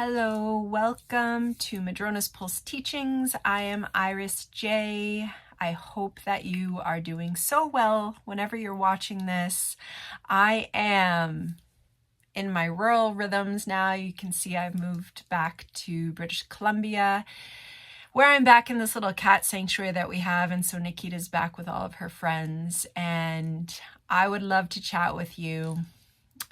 Hello, welcome to Madrona's Pulse Teachings. I am Iris J. I hope that you are doing so well whenever you're watching this. I am in my rural rhythms now. You can see I've moved back to British Columbia, where I'm back in this little cat sanctuary that we have. And so Nikita's back with all of her friends. And I would love to chat with you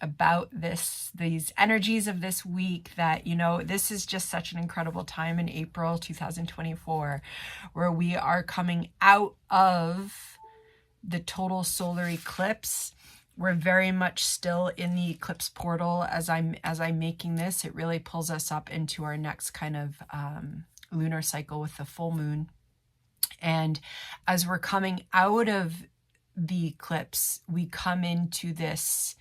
about these energies of this week. That, you know, this is just such an incredible time in April 2024, where we are coming out of the total solar eclipse. We're very much still in the eclipse portal as I'm making this. It really pulls us up into our next kind of lunar cycle with the full moon. And as we're coming out of the eclipse, we come into this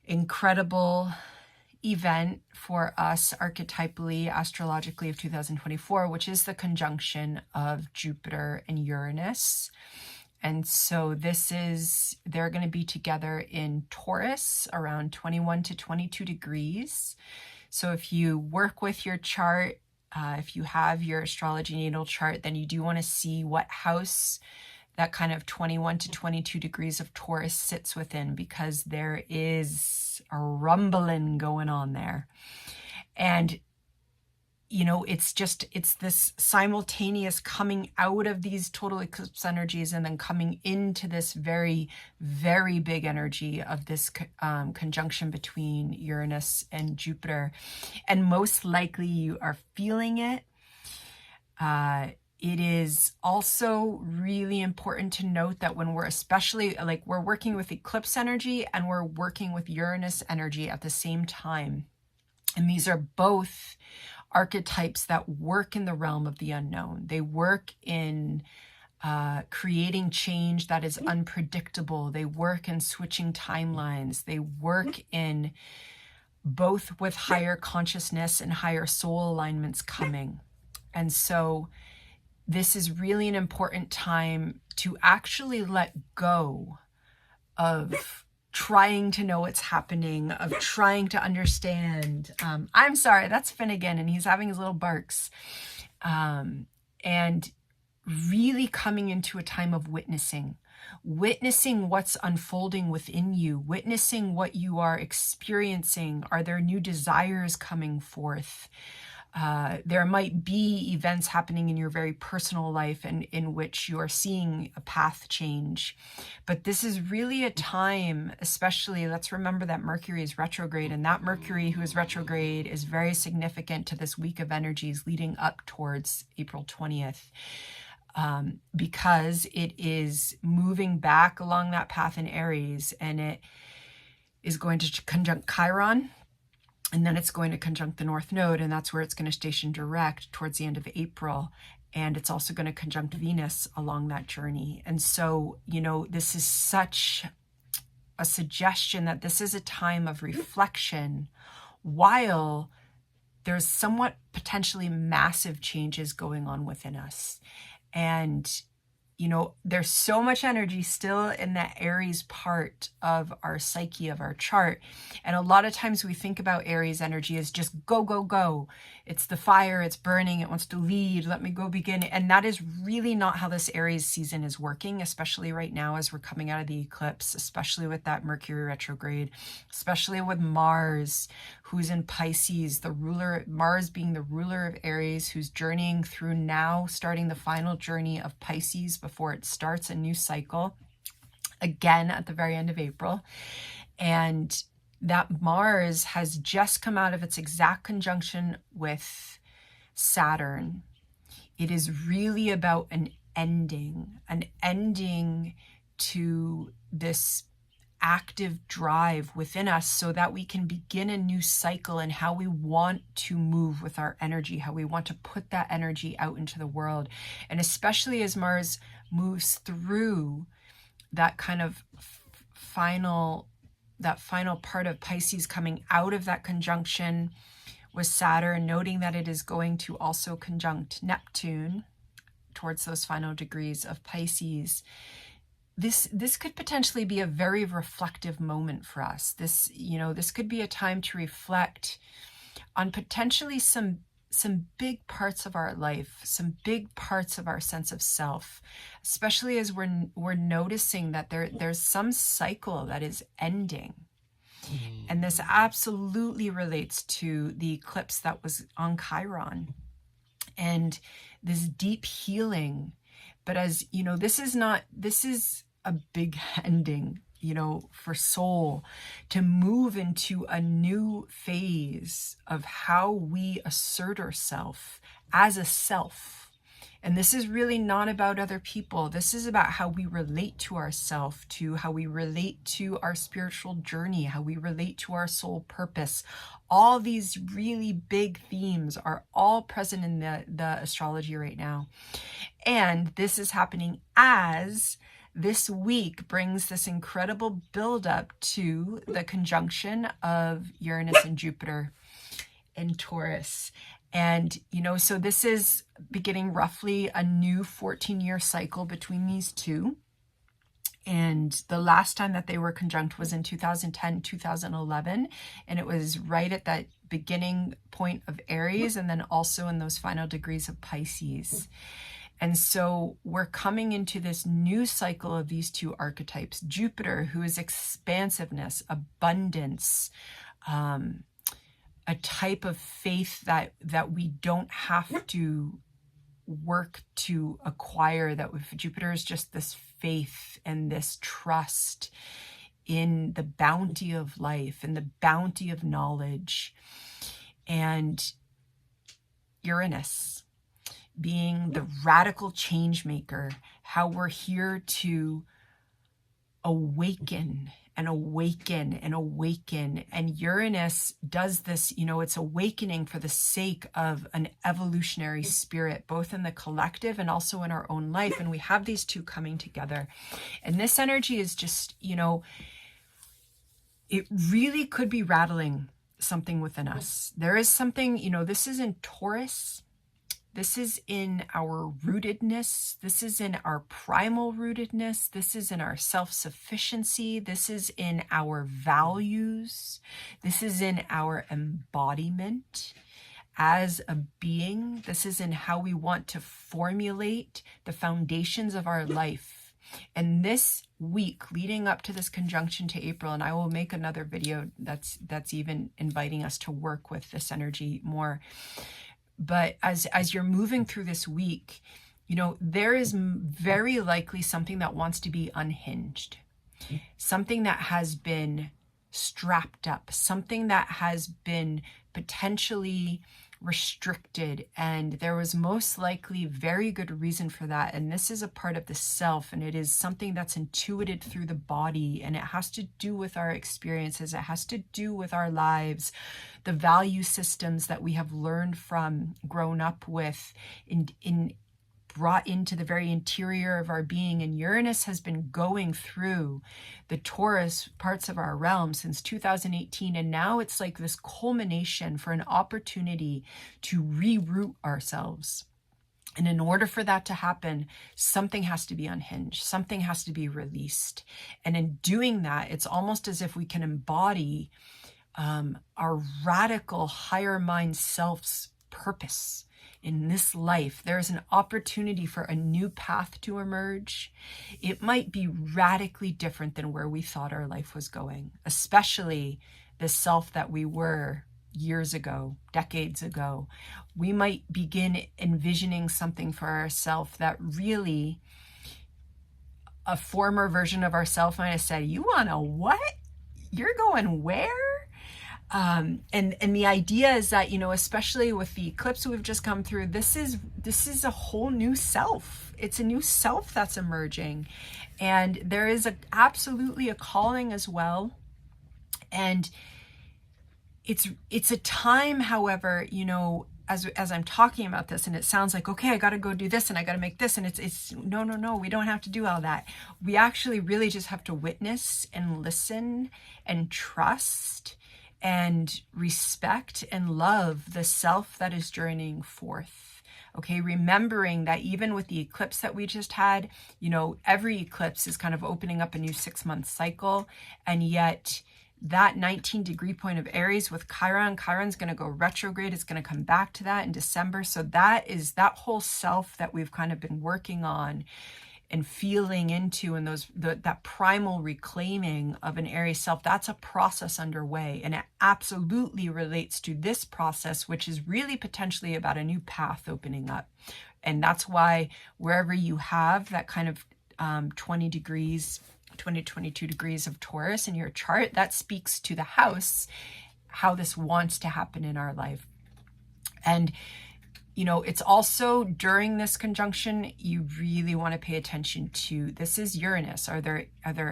incredible event for us archetypally, astrologically, of 2024, which is the conjunction of Jupiter and Uranus. And so they're going to be together in Taurus around 21 to 22 degrees. So if you work with your chart, if you have your astrology natal chart, then you do want to see what house that kind of 21 to 22 degrees of Taurus sits within, because there is a rumbling going on there. And, you know, it's this simultaneous coming out of these total eclipse energies and then coming into this very, very big energy of this conjunction between Uranus and Jupiter. And most likely you are feeling it. It is also really important to note that when we're we're working with eclipse energy and we're working with Uranus energy at the same time. And these are both archetypes that work in the realm of the unknown. They work in creating change that is unpredictable. They work in switching timelines. They work in both with higher consciousness and higher soul alignments coming. And so this is really an important time to actually let go of trying to know what's happening, of trying to understand. I'm sorry, that's Finnegan, and he's having his little barks. And really coming into a time of witnessing what's unfolding within you, witnessing what you are experiencing. Are there new desires coming forth? There might be events happening in your very personal life and in which you are seeing a path change. But this is really a time, especially, let's remember that Mercury is retrograde, and that Mercury who is retrograde is very significant to this week of energies leading up towards April 20th. Because it is moving back along that path in Aries, and it is going to conjunct Chiron. And then it's going to conjunct the North Node, and that's where it's going to station direct towards the end of April. And it's also going to conjunct Venus along that journey. And so, you know, this is such a suggestion that this is a time of reflection while there's somewhat potentially massive changes going on within us. And, you know, there's so much energy still in that Aries part of our psyche, of our chart. And a lot of times we think about Aries energy as just go, go, go. It's the fire, it's burning, it wants to lead, let me go begin. And that is really not how this Aries season is working, especially right now as we're coming out of the eclipse, especially with that Mercury retrograde, especially with Mars, who's in Pisces, Mars being the ruler of Aries, who's journeying through now, starting the final journey of Pisces before it starts a new cycle again at the very end of April. And that Mars has just come out of its exact conjunction with Saturn. It is really about an ending to this active drive within us, so that we can begin a new cycle in how we want to move with our energy, how we want to put that energy out into the world. And especially as Mars moves through that kind of final part of Pisces, coming out of that conjunction with Saturn, noting that it is going to also conjunct Neptune towards those final degrees of Pisces. This could potentially be a very reflective moment for us. This could be a time to reflect on potentially some big parts of our life, some big parts of our sense of self, especially as we're noticing that there's some cycle that is ending. And this absolutely relates to the eclipse that was on Chiron and this deep healing. But as you know, this is a big ending, you know, for soul to move into a new phase of how we assert ourselves as a self. And this is really not about other people. This is about how we relate to ourselves, to how we relate to our spiritual journey, how we relate to our soul purpose. All these really big themes are all present in the astrology right now. And this is happening as this week brings this incredible buildup to the conjunction of Uranus and Jupiter in Taurus. And, you know, so this is beginning roughly a new 14-year cycle between these two. And the last time that they were conjunct was in 2010, 2011. And it was right at that beginning point of Aries and then also in those final degrees of Pisces. And so we're coming into this new cycle of these two archetypes. Jupiter, who is expansiveness, abundance, a type of faith that we don't have to work to acquire, that with Jupiter is just this faith and this trust in the bounty of life and the bounty of knowledge. And Uranus being the radical change maker, how we're here to awaken and awaken and awaken. And Uranus does this, you know, it's awakening for the sake of an evolutionary spirit, both in the collective and also in our own life. And we have these two coming together. And this energy is just, you know, it really could be rattling something within us. There is something, you know, this is in Taurus. This is in our rootedness. This is in our primal rootedness. This is in our self-sufficiency. This is in our values. This is in our embodiment as a being. This is in how we want to formulate the foundations of our life. And this week leading up to this conjunction to April, and I will make another video that's even inviting us to work with this energy more. But as you're moving through this week, you know, there is very likely something that wants to be unhinged, something that has been strapped up, something that has been potentially restricted. And there was most likely very good reason for that. And this is a part of the self, and it is something that's intuited through the body, and it has to do with our experiences. It has to do with our lives, the value systems that we have learned from, grown up with, brought into the very interior of our being. And Uranus has been going through the Taurus parts of our realm since 2018. And now it's like this culmination for an opportunity to reroot ourselves. And in order for that to happen, something has to be unhinged. Something has to be released. And in doing that, it's almost as if we can embody our radical higher mind self's purpose in this life. There's an opportunity for a new path to emerge. It might be radically different than where we thought our life was going, especially the self that we were years ago, decades ago. We might begin envisioning something for ourselves that really a former version of ourselves might have said, "You want to what? You're going where?" And the idea is that, you know, especially with the eclipse we've just come through, this is a whole new self. It's a new self that's emerging, and there is absolutely a calling as well. And it's a time, however, you know, as I'm talking about this, and it sounds like, okay, I got to go do this and I got to make this, and it's no, we don't have to do all that. We actually really just have to witness and listen and trust and respect and love the self that is journeying forth. Okay, remembering that even with the eclipse that we just had, you know, every eclipse is kind of opening up a new 6-month cycle, and yet that 19-degree point of Aries with Chiron. Chiron's going to go retrograde. It's going to come back to that in December. So that is that whole self that we've kind of been working on and feeling into, and that primal reclaiming of an Aries self, that's a process underway. And it absolutely relates to this process, which is really potentially about a new path opening up. And that's why wherever you have that kind of 20 degrees, 20 to 22 degrees of Taurus in your chart, that speaks to the house, how this wants to happen in our life. And you know, it's also during this conjunction, you really want to pay attention to, this is Uranus. Are there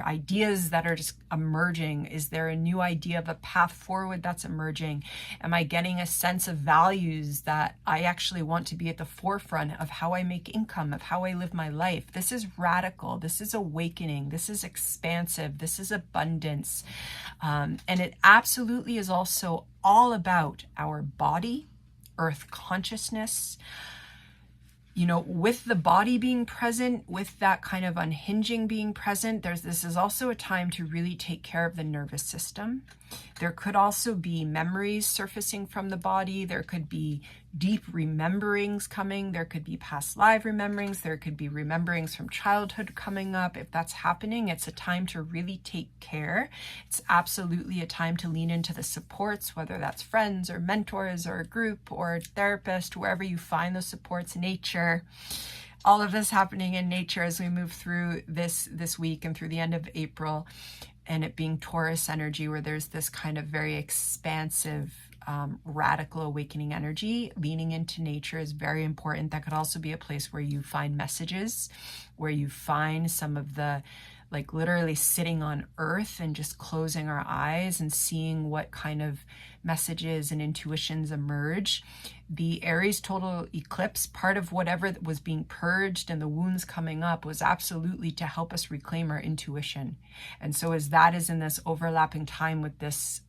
ideas that are just emerging? Is there a new idea of a path forward that's emerging? Am I getting a sense of values that I actually want to be at the forefront of how I make income, of how I live my life? This is radical. This is awakening. This is expansive. This is abundance. And it absolutely is also all about our body, earth consciousness, you know, with the body being present, with that kind of unhinging being present, this is also a time to really take care of the nervous system. There could also be memories surfacing from the body. There could be deep rememberings coming. There could be past life rememberings. There could be rememberings from childhood coming up. If that's happening, it's a time to really take care. It's absolutely a time to lean into the supports, whether that's friends or mentors or a group or a therapist, wherever you find those supports, nature. All of this happening in nature as we move through this week and through the end of April, and it being Taurus energy, where there's this kind of very expansive, radical awakening energy. Leaning into nature is very important. That could also be a place where you find messages, where you find some of the, like literally sitting on earth and just closing our eyes and seeing what kind of messages and intuitions emerge. The Aries total eclipse, part of whatever was being purged and the wounds coming up, was absolutely to help us reclaim our intuition. And so as that is in this overlapping time with this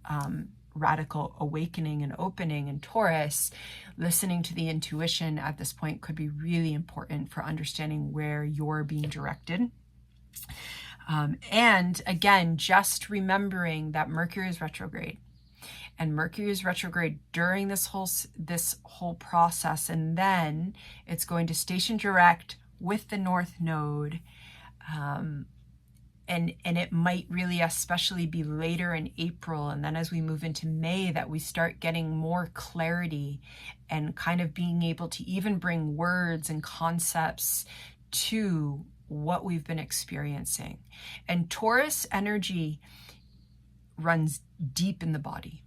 radical awakening and opening in Taurus, listening to the intuition at this point could be really important for understanding where you're being directed. And again, just remembering that Mercury is retrograde, and Mercury is retrograde during this whole process, and then it's going to station direct with the North Node, and it might really especially be later in April, and then as we move into May, that we start getting more clarity and kind of being able to even bring words and concepts to what we've been experiencing. And Taurus energy runs deep in the body.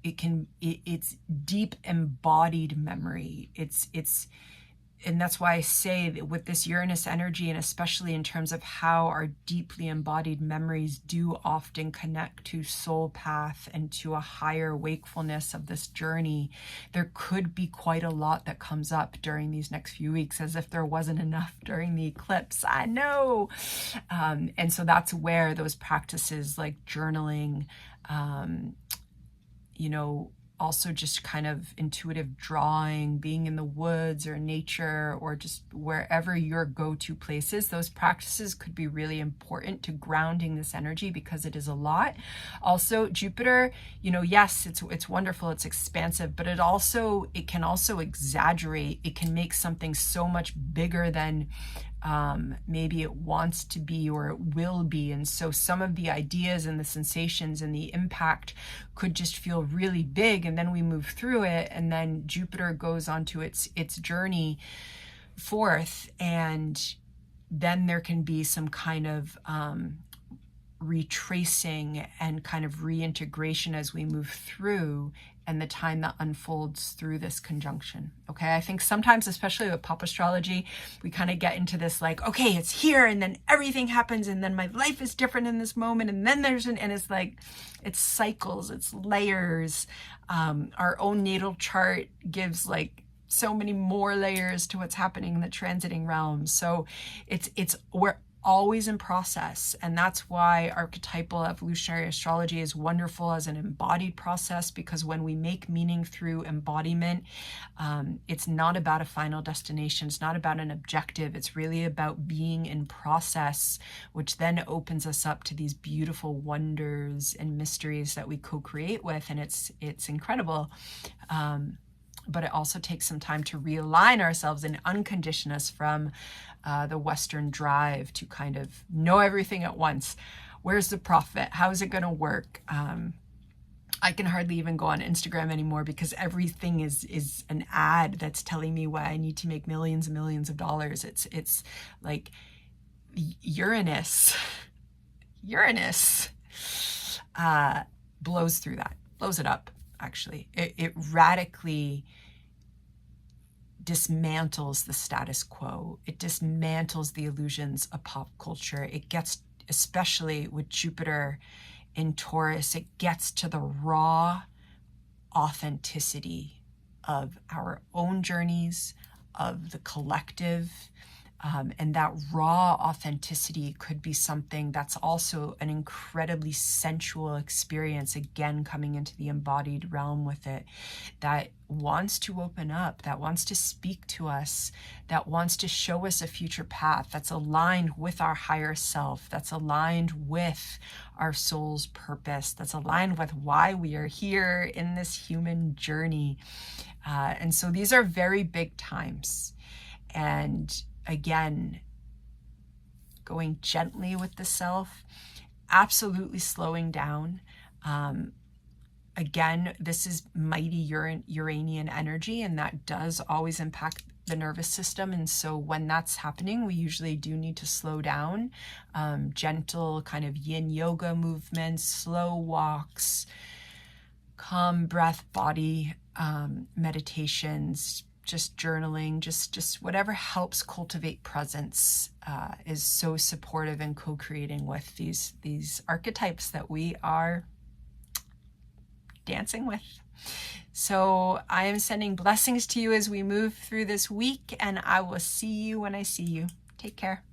It's deep embodied memory. And that's why I say that with this Uranus energy, and especially in terms of how our deeply embodied memories do often connect to soul path and to a higher wakefulness of this journey, there could be quite a lot that comes up during these next few weeks, as if there wasn't enough during the eclipse. I know. And so that's where those practices like journaling, also just kind of intuitive drawing, being in the woods or nature or just wherever your go-to place is, those practices could be really important to grounding this energy, because it is a lot. Also, Jupiter, yes, it's wonderful, it's expansive, but it can also exaggerate. It can make something so much bigger than maybe it wants to be or it will be. And so some of the ideas and the sensations and the impact could just feel really big, and then we move through it, and then Jupiter goes onto its journey forth, and then there can be some kind of retracing and kind of reintegration as we move through, and the time that unfolds through this conjunction. Okay, I think sometimes, especially with pop astrology, we kind of get into this like, okay, it's here, and then everything happens, and then my life is different in this moment, and then and it's like, it's cycles, it's layers. Our own natal chart gives like so many more layers to what's happening in the transiting realms. So we're always in process. And that's why archetypal evolutionary astrology is wonderful as an embodied process, because when we make meaning through embodiment, it's not about a final destination. It's not about an objective. It's really about being in process, which then opens us up to these beautiful wonders and mysteries that we co-create with. And it's incredible. But it also takes some time to realign ourselves and uncondition us from the Western drive to kind of know everything at once. Where's the profit? How is it going to work? I can hardly even go on Instagram anymore because everything is an ad that's telling me why I need to make millions and millions of dollars. It's like Uranus blows through that, blows it up. Actually, it radically dismantles the status quo. It dismantles the illusions of pop culture. It gets, especially with Jupiter in Taurus, it gets to the raw authenticity of our own journeys, of the collective. And that raw authenticity could be something that's also an incredibly sensual experience, again, coming into the embodied realm with it, that wants to open up, that wants to speak to us, that wants to show us a future path that's aligned with our higher self, that's aligned with our soul's purpose, that's aligned with why we are here in this human journey. And so these are very big times. And again, going gently with the self, absolutely slowing down. Again, this is mighty Uranian energy, and that does always impact the nervous system. And so when that's happening, we usually do need to slow down. Gentle kind of yin yoga movements, slow walks, calm breath, body meditations, just journaling, just whatever helps cultivate presence is so supportive in co-creating with these archetypes that we are dancing with. So I am sending blessings to you as we move through this week, and I will see you when I see you. Take care.